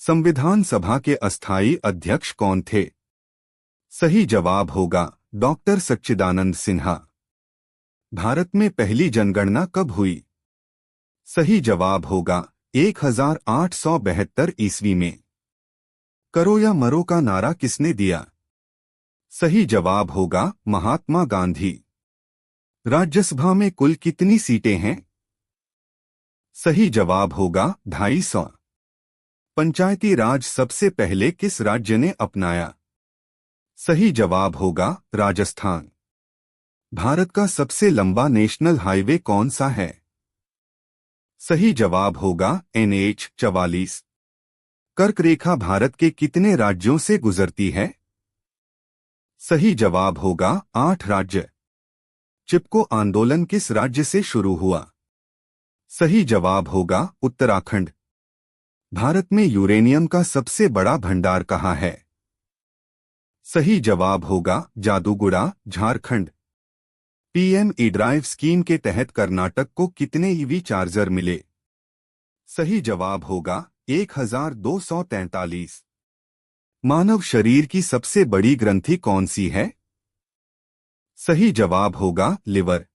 संविधान सभा के अस्थायी अध्यक्ष कौन थे? सही जवाब होगा डॉक्टर सच्चिदानंद सिन्हा। भारत में पहली जनगणना कब हुई? सही जवाब होगा 1872 ईस्वी में। करो या मरो का नारा किसने दिया? सही जवाब होगा महात्मा गांधी। राज्यसभा में कुल कितनी सीटें हैं? सही जवाब होगा 250। पंचायती राज सबसे पहले किस राज्य ने अपनाया? सही जवाब होगा राजस्थान। भारत का सबसे लंबा नेशनल हाईवे कौन सा है? सही जवाब होगा NH 44। कर्क रेखा भारत के कितने राज्यों से गुजरती है? सही जवाब होगा 8 राज्य। चिपको आंदोलन किस राज्य से शुरू हुआ? सही जवाब होगा उत्तराखंड। भारत में यूरेनियम का सबसे बड़ा भंडार कहाँ है? सही जवाब होगा जादूगुड़ा, झारखंड। PM E-ड्राइव स्कीम के तहत कर्नाटक को कितने EV चार्जर मिले? सही जवाब होगा 1243। मानव शरीर की सबसे बड़ी ग्रंथि कौन सी है? सही जवाब होगा लिवर।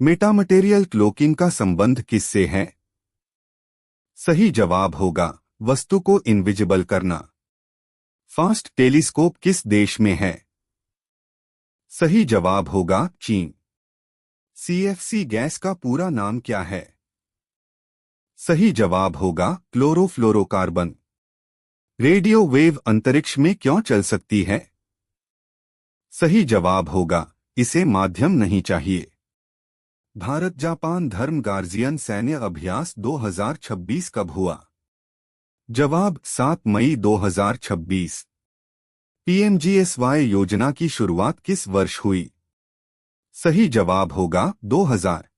मेटामटेरियल क्लोकिंग का संबंध किससे है? सही जवाब होगा वस्तु को इनविजिबल करना। फास्ट टेलीस्कोप किस देश में है? सही जवाब होगा चीन। CFC गैस का पूरा नाम क्या है? सही जवाब होगा क्लोरोफ्लोरोकार्बन। रेडियो वेव अंतरिक्ष में क्यों चल सकती है? सही जवाब होगा इसे माध्यम नहीं चाहिए। भारत जापान धर्म गार्जियन सैन्य अभ्यास 2026 कब हुआ? जवाब 7 मई 2026। PMGSY योजना की शुरुआत किस वर्ष हुई? सही जवाब होगा 2000।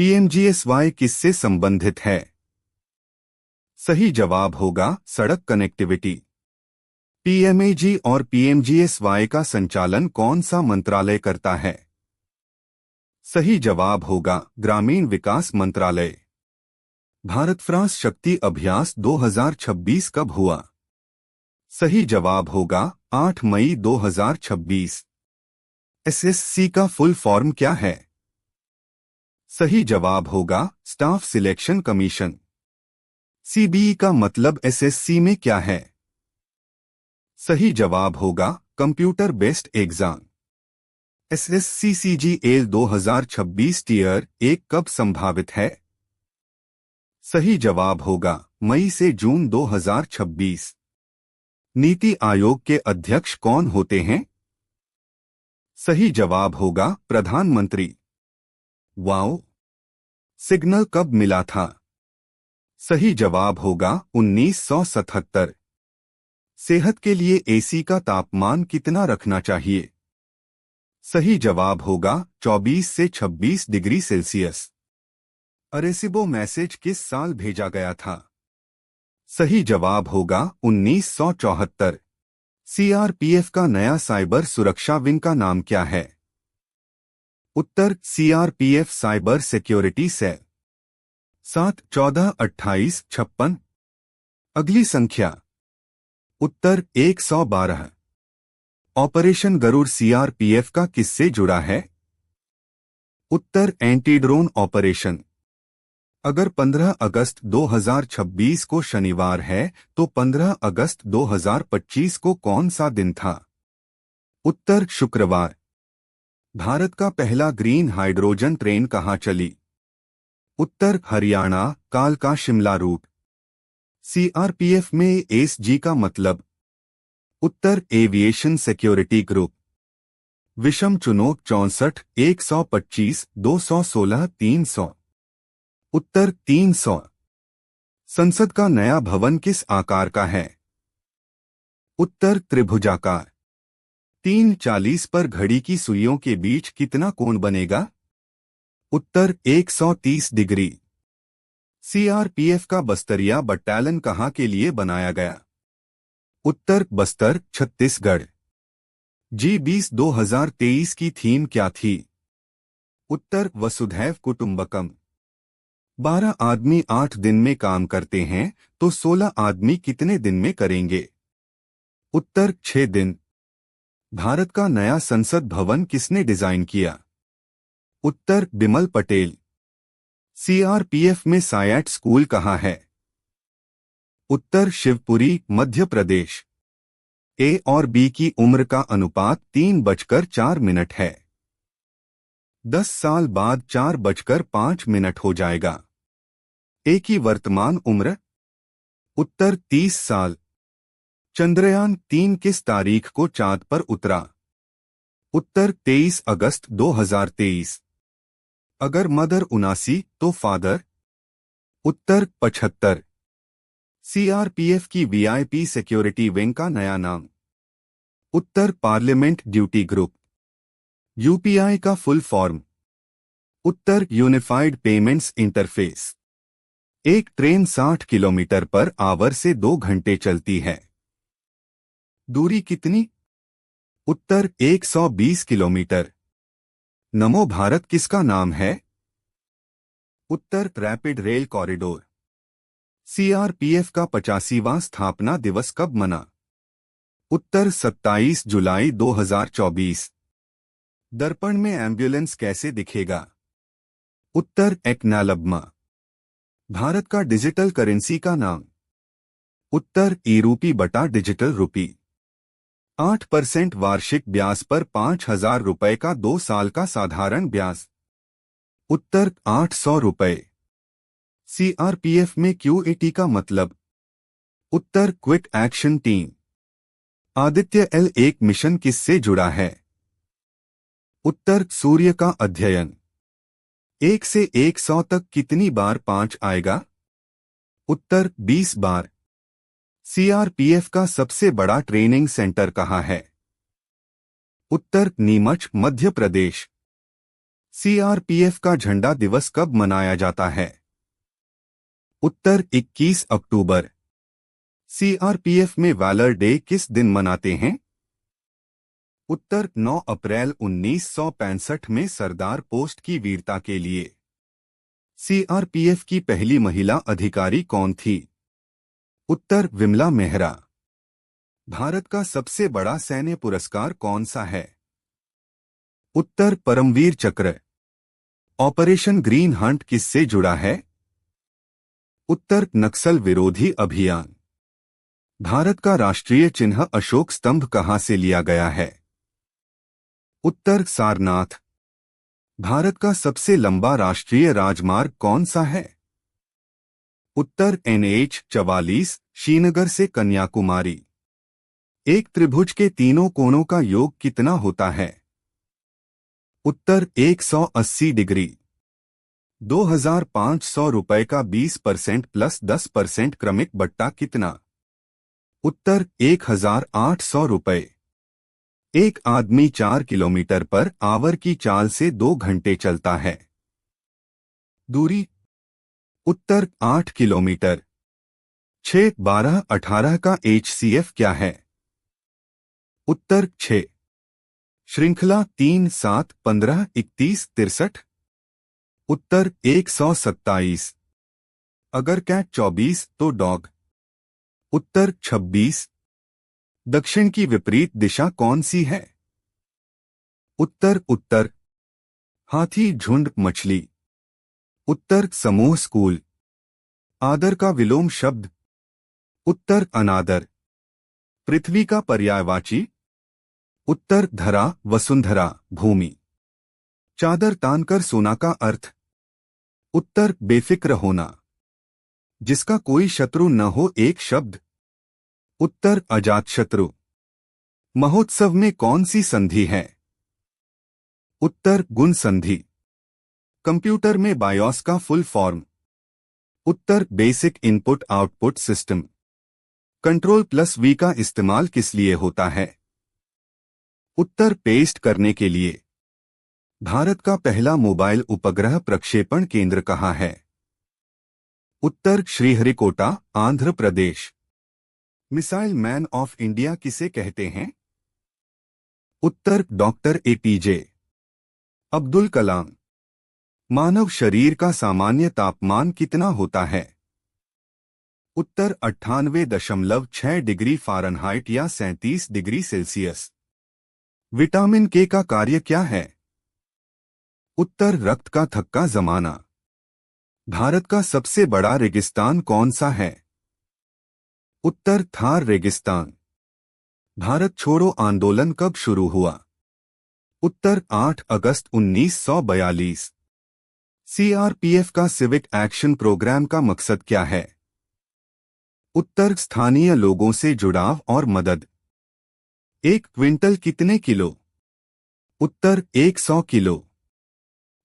PMGSY किससे संबंधित है? सही जवाब होगा सड़क कनेक्टिविटी। PMAG और PMGSY का संचालन कौन सा मंत्रालय करता है? सही जवाब होगा ग्रामीण विकास मंत्रालय। भारत फ्रांस शक्ति अभ्यास 2026 कब हुआ? सही जवाब होगा 8 मई 2026। SSC का फुल फॉर्म क्या है? सही जवाब होगा स्टाफ सिलेक्शन कमीशन। CBE का मतलब SSC में क्या है? सही जवाब होगा computer based exam. SSC CGL 2026 tier 1 कब संभावित है? सही जवाब होगा मई से जून 2026। नीति आयोग के अध्यक्ष कौन होते हैं? सही जवाब होगा प्रधानमंत्री। वाओ, सिग्नल कब मिला था? सही जवाब होगा 1977। सेहत के लिए AC का तापमान कितना रखना चाहिए? सही जवाब होगा 24 से 26 डिग्री सेल्सियस। अरेसिबो मैसेज किस साल भेजा गया था? सही जवाब होगा 1974। CRPF का नया साइबर सुरक्षा विंग का नाम क्या है? उत्तर CRPF साइबर सिक्योरिटी सेल। 7, 14, 28, 56। अगली संख्या उत्तर 112। ऑपरेशन गरुड़ CRPF का किससे जुड़ा है? उत्तर एंटी ड्रोन ऑपरेशन। अगर 15 अगस्त 2026 को शनिवार है तो 15 अगस्त 2025 को कौन सा दिन था? उत्तर शुक्रवार। भारत का पहला ग्रीन हाइड्रोजन ट्रेन कहाँ चली? उत्तर हरियाणा, कालका शिमला रूट। CRPF में ASG का मतलब? उत्तर एविएशन सिक्योरिटी ग्रुप। विषम चुनो 64, 125, 216, 300। उत्तर 300। संसद का नया भवन किस आकार का है? उत्तर त्रिभुजाकार। 3:40 पर घड़ी की सुइयों के बीच कितना कोण बनेगा? उत्तर 130 डिग्री। CRPF का बस्तरिया बटालियन कहाँ के लिए बनाया गया? उत्तर बस्तर, छत्तीसगढ़। G20 2023 की थीम क्या थी? उत्तर वसुधैव कुटुंबकम। 12 आदमी 8 दिन में काम करते हैं तो 16 आदमी कितने दिन में करेंगे? उत्तर 6 दिन। भारत का नया संसद भवन किसने डिजाइन किया? उत्तर बिमल पटेल। सीआरपीएफ में सायट स्कूल कहाँ है? उत्तर शिवपुरी, मध्य प्रदेश। ए और बी की उम्र का अनुपात 3:04 है। 10 साल बाद 4:05 हो जाएगा। ए की वर्तमान उम्र? उत्तर 30 साल। चंद्रयान-3 किस तारीख को चांद पर उतरा? उत्तर 23 अगस्त 2023। अगर मदर 79 तो फादर? उत्तर 75। सीआरपीएफ की वीआईपी सिक्योरिटी विंग का नया नाम? उत्तर पार्लियामेंट ड्यूटी ग्रुप। यूपीआई का फुल फॉर्म? उत्तर यूनिफाइड पेमेंट्स इंटरफेस। एक ट्रेन 60 किलोमीटर पर आवर से 2 घंटे चलती है। दूरी कितनी? उत्तर 120 किलोमीटर। नमो भारत किसका नाम है? उत्तर रैपिड रेल कॉरिडोर। सीआरपीएफ का 85वां स्थापना दिवस कब मना? उत्तर 27 जुलाई 2024। दर्पण में एम्बुलेंस कैसे दिखेगा? उत्तर एक्नालब्मा। भारत का डिजिटल करेंसी का नाम? उत्तर ई रूपी बटा डिजिटल रूपी। 8% वार्षिक ब्याज पर 5,000 रुपए का 2 साल का साधारण ब्याज? उत्तर 800 रुपए। सीआरपीएफ में क्यूएटी का मतलब? उत्तर quick action team. Aditya L1 mission किससे जुड़ा है? उत्तर सूर्य का अध्ययन। 1 से 100 तक कितनी बार 5 आएगा? उत्तर 20 बार। सीआरपीएफ का सबसे बड़ा ट्रेनिंग सेंटर कहाँ है? उत्तर नीमच, मध्य प्रदेश। सीआरपीएफ का झंडा दिवस कब मनाया जाता है? उत्तर 21 अक्टूबर। सीआरपीएफ में वैलर डे किस दिन मनाते हैं? उत्तर 9 अप्रैल 1965 में सरदार पोस्ट की वीरता के लिए। सीआरपीएफ की पहली महिला अधिकारी कौन थी? उत्तर विमला मेहरा। भारत का सबसे बड़ा सैन्य पुरस्कार कौन सा है? उत्तर परमवीर चक्र। ऑपरेशन ग्रीन हंट किससे जुड़ा है? उत्तर नक्सल विरोधी अभियान। भारत का राष्ट्रीय चिन्ह अशोक स्तंभ कहाँ से लिया गया है? उत्तर सारनाथ। भारत का सबसे लंबा राष्ट्रीय राजमार्ग कौन सा है? उत्तर NH 44, श्रीनगर से कन्याकुमारी। एक त्रिभुज के तीनों कोणों का योग कितना होता है? उत्तर 180 डिग्री। 2,500 रुपए का 20% प्लस 10% क्रमिक बट्टा कितना? उत्तर 1,800 रुपए। एक आदमी 4 किलोमीटर पर आवर की चाल से 2 घंटे चलता है। दूरी? उत्तर 8 किलोमीटर। 6, 12, 18 का HCF क्या है? उत्तर 6। श्रृंखला 3, 7, 15, 31, 63? उत्तर 127। अगर कैट 24 तो डॉग? उत्तर 26। दक्षिण की विपरीत दिशा कौन सी है? उत्तर उत्तर। हाथी, झुंड, मछली? उत्तर समूह, स्कूल। आदर का विलोम शब्द? उत्तर अनादर। पृथ्वी का पर्यायवाची? उत्तर धरा, वसुंधरा, भूमि। चादर तानकर सोना का अर्थ? उत्तर बेफिक्र होना। जिसका कोई शत्रु न हो एक शब्द? उत्तर अजातशत्रु। महोत्सव में कौन सी संधि है? उत्तर गुण संधि। कंप्यूटर में बायोस का फुल फॉर्म? उत्तर basic input output system. Ctrl+V का इस्तेमाल किस लिए होता है? उत्तर पेस्ट करने के लिए। भारत का पहला मोबाइल उपग्रह प्रक्षेपण केंद्र कहाँ है? उत्तर Sriharikota, Andhra Pradesh. Missile man of India किसे कहते हैं? उत्तर डॉक्टर APJ अब्दुल कलाम। मानव शरीर का सामान्य तापमान कितना होता है? उत्तर 98.6 डिग्री फ़ारेनहाइट या 37 डिग्री सेल्सियस। विटामिन के का कार्य क्या है? उत्तर रक्त का थक्का जमाना। भारत का सबसे बड़ा रेगिस्तान कौन सा है? उत्तर थार रेगिस्तान। भारत छोड़ो आंदोलन कब शुरू हुआ? उत्तर 8 अगस्त 1942। सीआरपीएफ का सिविक एक्शन प्रोग्राम का मकसद क्या है? उत्तर स्थानीय लोगों से जुड़ाव और मदद। 1 क्विंटल कितने किलो? उत्तर 100 किलो।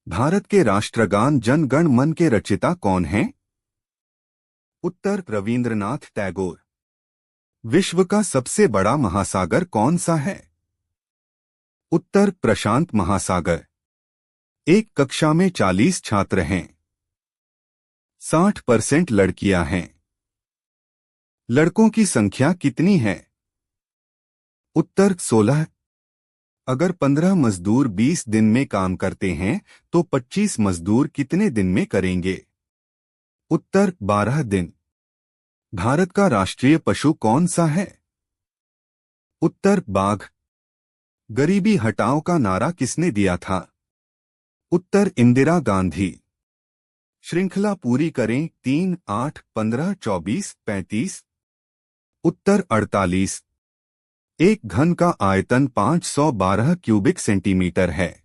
भारत के राष्ट्रगान जन गण मन के रचिता कौन हैं? उत्तर रविंद्रनाथ टैगोर। विश्व का सबसे बड़ा महासागर कौन सा है? उत्तर प्रशांत महासागर। एक कक्षा में 40 छात्र हैं। 60% लड़कियां हैं। लड़कों की संख्या कितनी है? उत्तर 16। अगर 15 मजदूर 20 दिन में काम करते हैं तो 25 मजदूर कितने दिन में करेंगे? उत्तर 12 दिन। भारत का राष्ट्रीय पशु कौन सा है? उत्तर बाघ। गरीबी हटाओ का नारा किसने दिया था? उत्तर इंदिरा गांधी। श्रृंखला पूरी करें 3, 8, 15, 24, 35। उत्तर 48। एक घन का आयतन 512 क्यूबिक सेंटीमीटर है।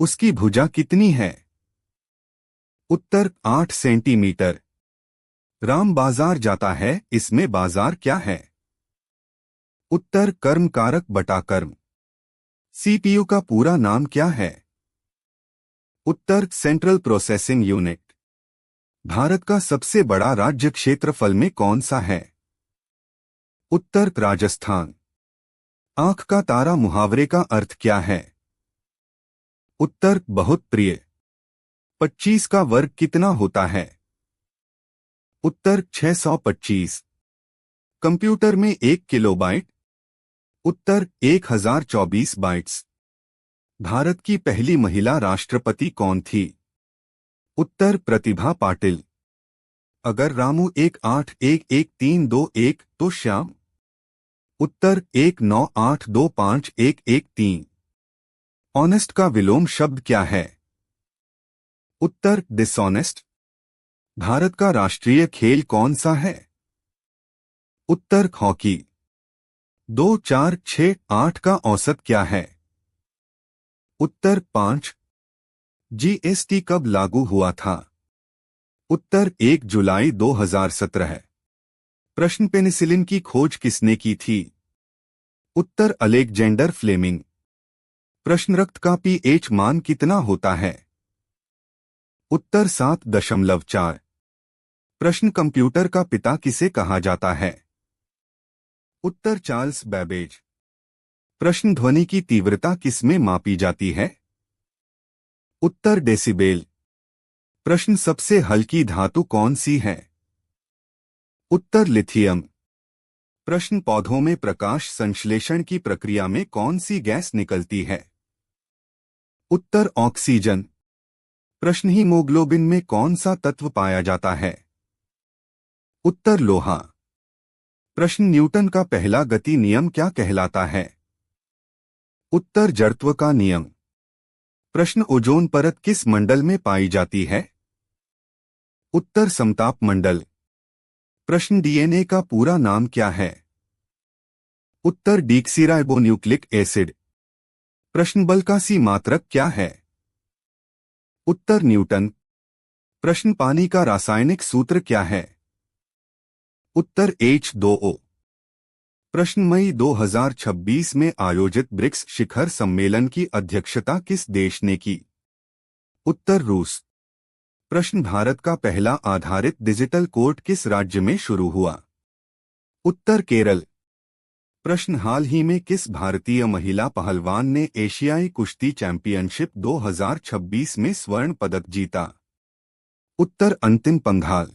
उसकी भुजा कितनी है? उत्तर 8 सेंटीमीटर। राम बाजार जाता है, इसमें बाजार क्या है? उत्तर कर्म कारक बटा कर्म। सीपीयू का पूरा नाम क्या है? उत्तर सेंट्रल प्रोसेसिंग यूनिट। भारत का सबसे बड़ा राज्य क्षेत्रफल में कौन सा है? उत्तर राजस्थान। आंख का तारा मुहावरे का अर्थ क्या है? उत्तर बहुत प्रिय। 25 का वर्ग कितना होता है? उत्तर 625। कंप्यूटर में 1 किलोबाइट। उत्तर 1024 बाइट्स। भारत की पहली महिला राष्ट्रपति कौन थी? उत्तर प्रतिभा पाटिल। अगर रामू 1811321 तो श्याम? उत्तर 19825113। ऑनेस्ट का विलोम शब्द क्या है? उत्तर डिसऑनेस्ट। भारत का राष्ट्रीय खेल कौन सा है? उत्तर हॉकी। 2, 4, 6, 8 का औसत क्या है? उत्तर 5। जीएसटी कब लागू हुआ था? उत्तर 1 जुलाई 2017। प्रश्न पेनिसिलिन की खोज किसने की थी? उत्तर अलेक्जेंडर फ्लेमिंग। प्रश्न रक्त का पीएच मान कितना होता है? उत्तर 7.4। प्रश्न कंप्यूटर का पिता किसे कहा जाता है? उत्तर चार्ल्स बैबेज। प्रश्न ध्वनि की तीव्रता किसमें मापी जाती है? उत्तर डेसिबेल। प्रश्न सबसे हल्की धातु कौन सी है? उत्तर लिथियम। प्रश्न पौधों में प्रकाश संश्लेषण की प्रक्रिया में कौन सी गैस निकलती है? उत्तर ऑक्सीजन। प्रश्न हीमोग्लोबिन में कौन सा तत्व पाया जाता है? उत्तर लोहा। प्रश्न न्यूटन का पहला गति नियम क्या कहलाता है? उत्तर जड़त्व का नियम। प्रश्न ओजोन परत किस मंडल में पाई जाती है? उत्तर समताप मंडल। प्रश्न डीएनए का पूरा नाम क्या है? उत्तर डीक्सीराइबोन्यूक्लिक एसिड। प्रश्न बल का सी मात्रक क्या है? उत्तर न्यूटन। प्रश्न पानी का रासायनिक सूत्र क्या है? उत्तर H2O। प्रश्न मई 2026 में आयोजित ब्रिक्स शिखर सम्मेलन की अध्यक्षता किस देश ने की? उत्तर रूस। प्रश्न भारत का पहला आधारित डिजिटल कोर्ट किस राज्य में शुरू हुआ? उत्तर केरल। प्रश्न हाल ही में किस भारतीय महिला पहलवान ने एशियाई कुश्ती चैंपियनशिप 2026 में स्वर्ण पदक जीता? उत्तर अंतिम पंघाल।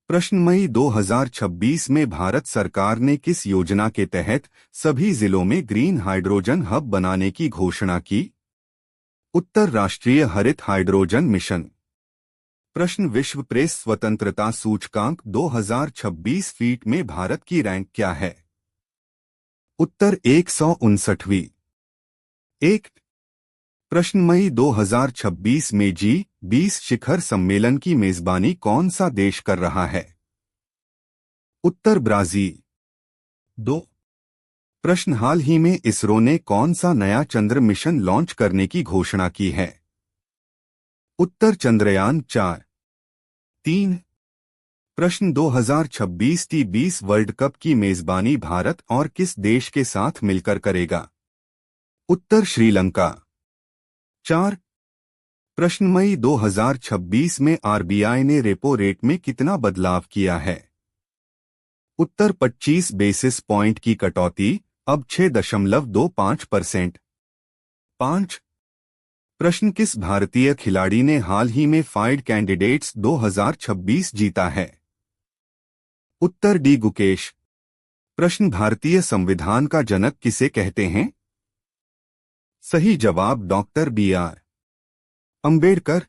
प्रश्न मई 2026 में भारत सरकार ने किस योजना के तहत सभी जिलों में ग्रीन हाइड्रोजन हब बनाने की घोषणा की? उत्तर राष्ट्रीय हरित हाइड्रोजन मिशन। प्रश्न विश्व प्रेस स्वतंत्रता सूचकांक 2026 फीट में भारत की रैंक क्या है? उत्तर 159वीं। एक। प्रश्न मई 2026 में G20 शिखर सम्मेलन की मेजबानी कौन सा देश कर रहा है? उत्तर ब्राजील। 2। प्रश्न हाल ही में इसरो ने कौन सा नया चंद्र मिशन लॉन्च करने की घोषणा की है? उत्तर चंद्रयान 4। 3। प्रश्न 2026 T20 वर्ल्ड कप की मेजबानी भारत और किस देश के साथ मिलकर करेगा? उत्तर श्रीलंका। 4। प्रश्न मई 2026 में आरबीआई ने रेपो रेट में कितना बदलाव किया है? उत्तर 25 बेसिस पॉइंट की कटौती, अब 6.25%। 5। प्रश्न किस भारतीय खिलाड़ी ने हाल ही में फाइड कैंडिडेट्स 2026 जीता है? उत्तर डी गुकेश। प्रश्न भारतीय संविधान का जनक किसे कहते हैं? सही जवाब डॉक्टर बी.आर. अंबेडकर।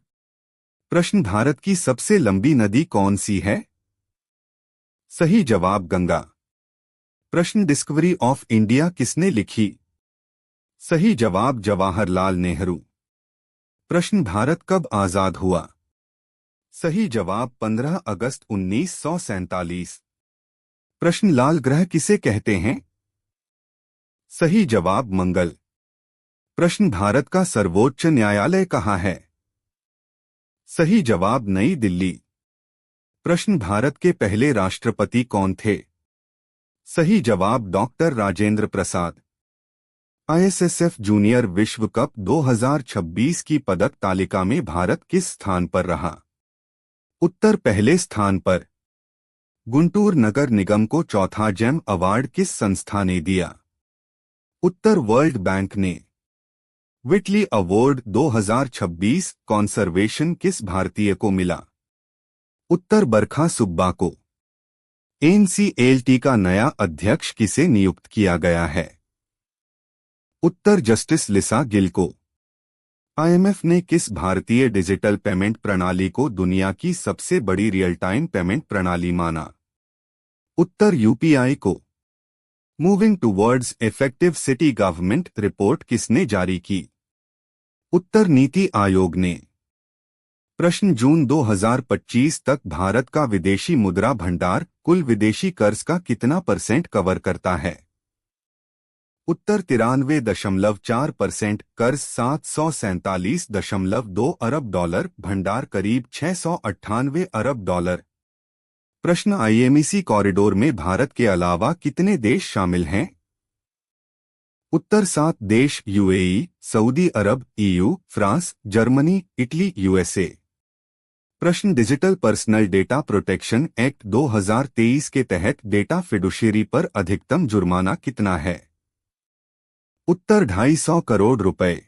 प्रश्न भारत की सबसे लंबी नदी कौन सी है? सही जवाब गंगा। प्रश्न डिस्कवरी ऑफ इंडिया किसने लिखी? सही जवाब जवाहरलाल नेहरू। प्रश्न भारत कब आजाद हुआ? सही जवाब 15 अगस्त 1947। प्रश्न लाल ग्रह किसे कहते हैं? सही जवाब मंगल। प्रश्न भारत का सर्वोच्च न्यायालय कहाँ है? सही जवाब नई दिल्ली। प्रश्न भारत के पहले राष्ट्रपति कौन थे? सही जवाब doctor Rajendra Prasad. ISSF junior विश्व कप 2026 की पदक तालिका में भारत किस स्थान पर रहा? उत्तर पहले स्थान पर। गुंटूर नगर निगम को चौथा जेम अवार्ड किस संस्था ने दिया? उत्तर वर्ल्ड बैंक ने। विटली अवार्ड 2026 कॉन्सर्वेशन किस भारतीय को मिला? उत्तर बरखा सुब्बा को। एनसीएलटी का नया अध्यक्ष किसे नियुक्त किया गया है? उत्तर जस्टिस लिसा गिल को। आईएमएफ ने किस भारतीय डिजिटल पेमेंट प्रणाली को दुनिया की सबसे बड़ी रियल टाइम पेमेंट प्रणाली माना? उत्तर यूपीआई को। Moving towards effective city government report किसने जारी की? उत्तर नीति आयोग ने। प्रश्न जून 2025 तक भारत का विदेशी मुद्रा भंडार कुल विदेशी कर्ज का कितना % कवर करता है? उत्तर 93.4%, कर्ज 747.2 अरब डॉलर, भंडार करीब 698 अरब डॉलर। प्रश्न आईएमईसी कॉरिडोर में भारत के अलावा कितने देश शामिल हैं? उत्तर 7 देश, यूएई, सऊदी अरब, EU, France, Germany, Italy, USA. प्रश्न digital personal data protection act 2023 के तहत डेटा फिडुशियरी पर अधिकतम जुर्माना कितना है? उत्तर 250 करोड़ रुपए।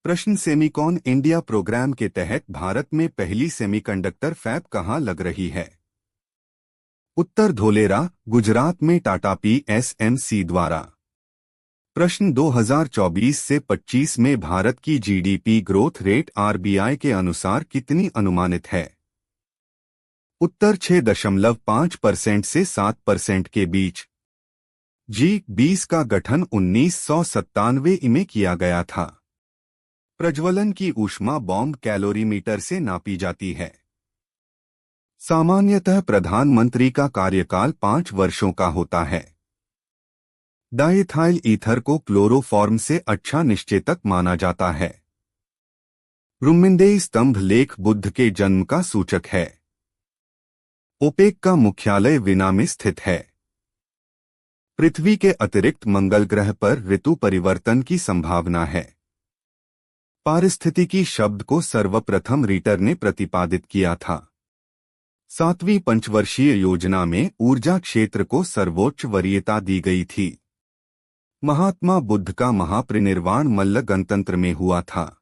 प्रश्न सेमीकॉन इंडिया प्रोग्राम के तहत भारत में पहली सेमीकंडक्टर फैब कहां लग रही है? उत्तर धोलेरा, गुजरात में टाटा पीएसएमसी द्वारा। प्रश्न 2024 से 25 में भारत की जीडीपी ग्रोथ रेट आरबीआई के अनुसार कितनी अनुमानित है? उत्तर 6.5% से 7% के बीच। G20 का गठन 1997 में किया गया था। प्रज्वलन की ऊष्मा बॉम्ब कैलोरीमीटर से नापी जाती है। सामान्यतः प्रधानमंत्री का कार्यकाल 5 वर्षों का होता है। डाइथाइल ईथर को क्लोरोफॉर्म से अच्छा निश्चेतक माना जाता है। रुम्मिंदेई स्तंभ लेख बुद्ध के जन्म का सूचक है। ओपेक का मुख्यालय वियना में स्थित है। पृथ्वी के अतिरिक्त मंगल ग्रह पर ऋतु परिवर्तन की संभावना है। पारिस्थितिकी शब्द को सर्वप्रथम रीटर ने प्रतिपादित किया था। 7वीं पंचवर्षीय योजना में ऊर्जा क्षेत्र को सर्वोच्च वरीयता दी गई थी। महात्मा बुद्ध का महापरिनिर्वाण मल्ल गणतंत्र में हुआ था।